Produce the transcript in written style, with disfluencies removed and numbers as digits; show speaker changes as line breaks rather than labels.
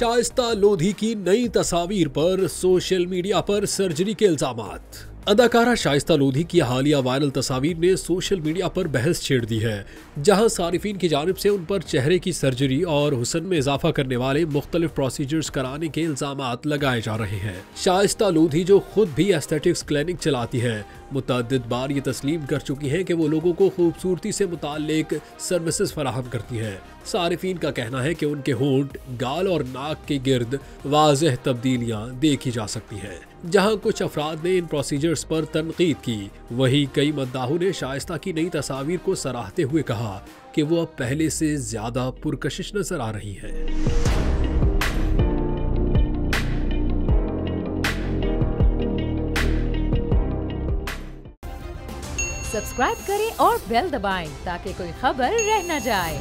शाइस्ता लोधी की नई तस्वीर पर सोशल मीडिया पर सर्जरी के इल्जामात। अदाकारा शाइस्ता लोधी की हालिया वायरल तस्वीर ने सोशल मीडिया पर बहस छेड़ दी है, जहां सारिफीन की जानिब से उन पर चेहरे की सर्जरी और हुस्न में इजाफा करने वाले मुख्तलिफ प्रोसीजर्स कराने के इल्जामात लगाए जा रहे हैं। शाइस्ता लोधी, जो खुद भी एस्थेटिक्स क्लिनिक चलाती हैं, मुतअद्दिद बार ये तस्लीम कर चुकी हैं कि वो लोगों को खूबसूरती से मुताल्लिक सर्विसेज फराहम करती हैं। सारिफीन का कहना है कि उनके होंठ, गाल और नाक के गिर्द वाज़ेह तब्दीलियां देखी जा सकती हैं। जहां कुछ अफराद ने इन प्रोसीजर्स पर तनकीद की, वहीं कई मद्दाहों ने शाइस्ता की नई तस्वीर को सराहते हुए कहा कि वो अब पहले से ज्यादा पुरकशिश नजर आ रही हैं।
सब्सक्राइब करें और बेल दबाएं ताकि कोई खबर रह न जाए।